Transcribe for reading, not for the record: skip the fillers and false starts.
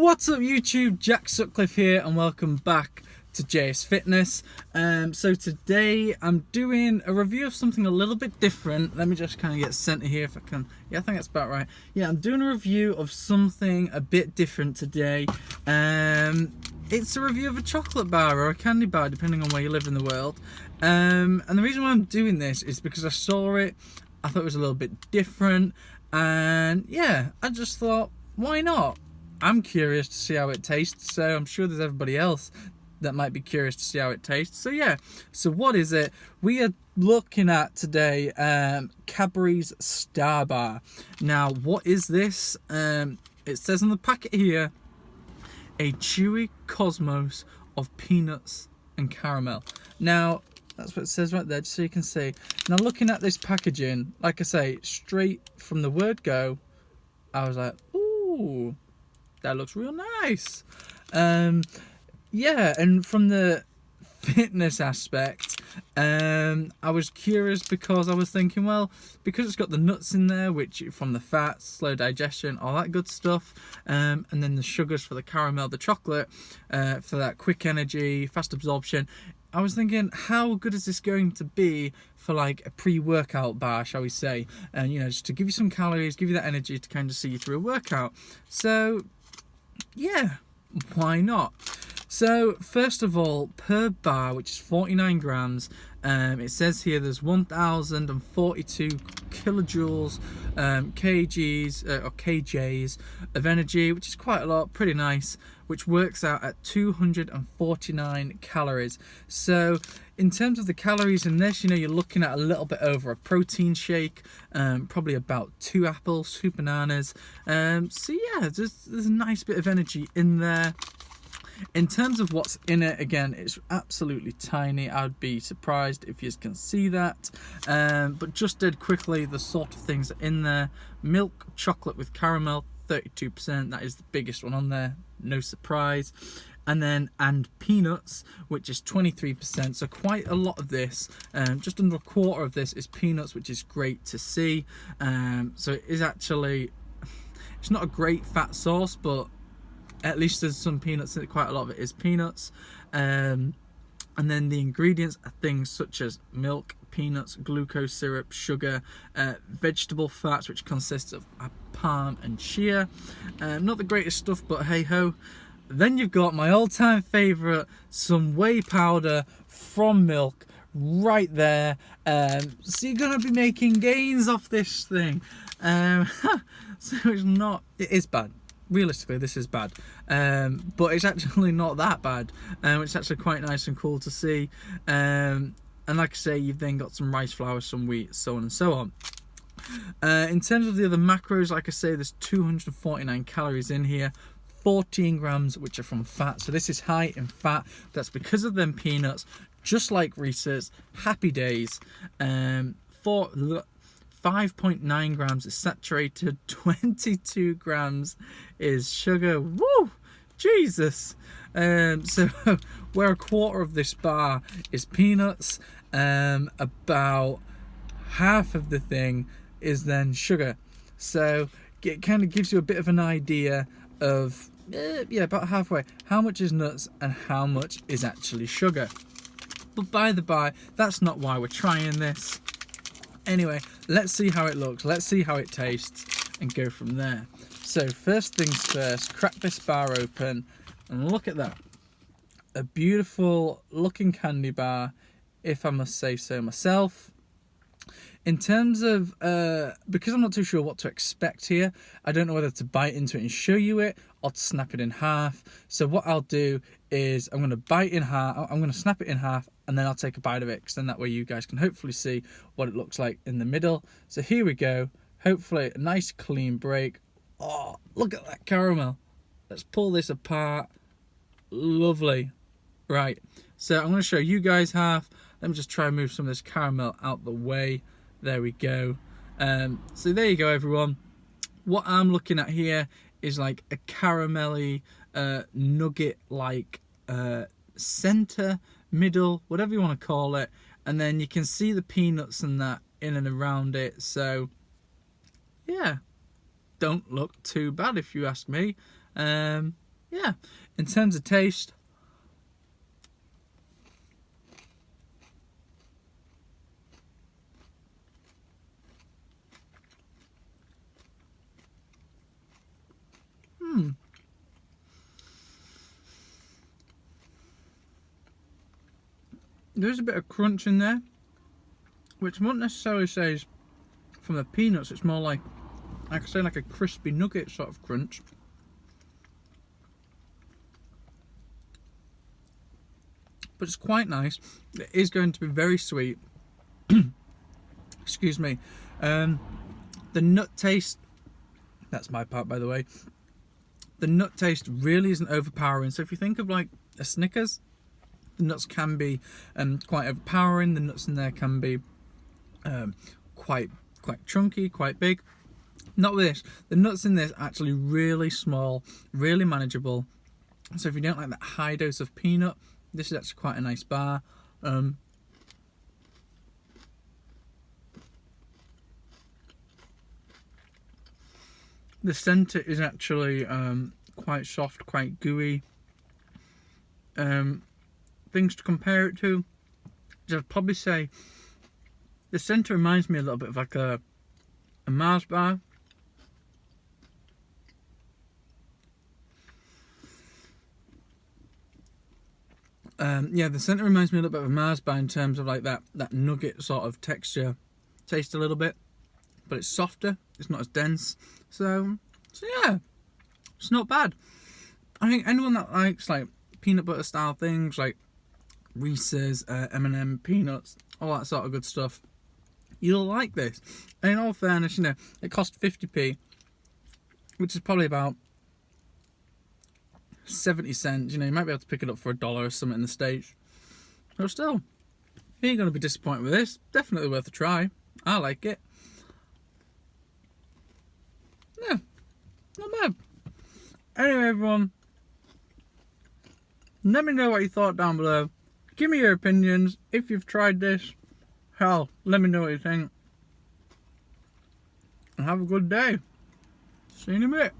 What's up YouTube, Jack Sutcliffe here and welcome back to JS Fitness. So today I'm doing a review of something a little bit different. Let me just kind of get center here if I can. Yeah, I think that's about right. Yeah, I'm doing a review of something a bit different today. It's a review of a chocolate bar or a candy bar depending on where you live in the world. And the reason why I'm doing this is because I saw it, I thought it was a little bit different, and yeah, I just thought, why not? I'm curious to see how it tastes, so I'm sure there's everybody else that might be curious to see how it tastes. So yeah, so what is it? We are looking at today Cadbury's Starbar. Now, what is this? It says on the packet here, a chewy cosmos of peanuts and caramel. Now, that's what it says right there, just so you can see. Now, looking at this packaging, like I say, straight from the word go, I was like, ooh, that looks real nice. Yeah, and from the fitness aspect, I was curious because I was thinking, well, because it's got the nuts in there, which from the fats, slow digestion, all that good stuff, and then the sugars for the caramel, the chocolate, for that quick energy, fast absorption. I was thinking, how good is this going to be for like a pre-workout bar, shall we say? And you know, just to give you some calories, give you that energy to kind of see you through a workout. So yeah, why not? So first of all, per bar, which is 49 grams, it says here there's 1,042 kilojoules, kgs of energy, which is quite a lot, pretty nice, which works out at 249 calories. So in terms of the calories in this, you know, you're looking at a little bit over a protein shake, probably about 2 apples, 2 bananas. So yeah, there's a nice bit of energy in there. In terms of what's in it, again, it's absolutely tiny. I'd be surprised if you can see that. But just dead quickly, the sort of things in there. Milk chocolate with caramel, 32%. That is the biggest one on there. No surprise. And peanuts, which is 23%. So quite a lot of this, just under a quarter of this is peanuts, which is great to see. So it is actually, it's not a great fat source, but at least there's some peanuts in it. Quite a lot of it is peanuts. And then the ingredients are things such as milk, peanuts, glucose syrup, sugar, vegetable fats, which consists of palm and chia. Not the greatest stuff, but hey ho. Then you've got my all-time favorite, some whey powder from milk right there. So you're gonna be making gains off this thing. So it is bad. Realistically, this is bad, but it's actually not that bad. It's actually quite nice and cool to see. And like I say, you've then got some rice flour, some wheat, so on and so on. In terms of the other macros, like I say, there's 249 calories in here, 14 grams which are from fat. So this is high in fat. That's because of them peanuts, just like Reese's, Happy Days. 5.9 grams is saturated, 22 grams is sugar. Woo! Jesus! So where a quarter of this bar is peanuts, about half of the thing is then sugar. So it kind of gives you a bit of an idea of, yeah, about halfway, how much is nuts and how much is actually sugar. But by the by, that's not why we're trying this. Anyway, let's see how it looks, let's see how it tastes, and go from there. So first things first, crack this bar open, and look at that. A beautiful looking candy bar, if I must say so myself. In terms of, because I'm not too sure what to expect here, I don't know whether to bite into it and show you it, or to snap it in half. So what I'll do is I'm going to bite in half, I'm going to snap it in half, and then I'll take a bite of it, because then that way you guys can hopefully see what it looks like in the middle. So here we go. Hopefully a nice clean break. Oh, look at that caramel. Let's pull this apart. Lovely. Right, so I'm going to show you guys half. Let me just try and move some of this caramel out the way. There we go. So there you go, everyone. What I'm looking at here is like a caramelly nugget-like center, middle, whatever you want to call it, and then you can see the peanuts and that in and around it. So yeah, don't look too bad if you ask me. yeah, in terms of taste, there's a bit of crunch in there, which I wouldn't necessarily say is from the peanuts. It's more like I could say like a crispy nugget sort of crunch. But it's quite nice. It is going to be very sweet. Excuse me. The nut taste, that's my part by the way. The nut taste really isn't overpowering. So if you think of like a Snickers, the nuts can be quite overpowering. The nuts in there can be quite chunky, quite big. Not with this. The nuts in this are actually really small, really manageable. So if you don't like that high dose of peanut, this is actually quite a nice bar. The centre is actually quite soft, quite gooey. Things to compare it to, I'd probably say the centre reminds me a little bit of like a Mars bar. Yeah, the centre reminds me a little bit of a Mars bar in terms of like that nugget sort of texture, taste a little bit, but it's softer, it's not as dense. So yeah, it's not bad. I think anyone that likes like peanut butter style things like Reese's, M&M, peanuts, all that sort of good stuff, you'll like this. And in all fairness, you know, it cost 50p, which is probably about 70 cents. You know, you might be able to pick it up for $1 or something in the States. But still, you ain't going to be disappointed with this. Definitely worth a try. I like it. Yeah, not bad. Anyway, everyone, let me know what you thought down below. Give me your opinions. If you've tried this, hell, let me know what you think. And have a good day. See you in a bit.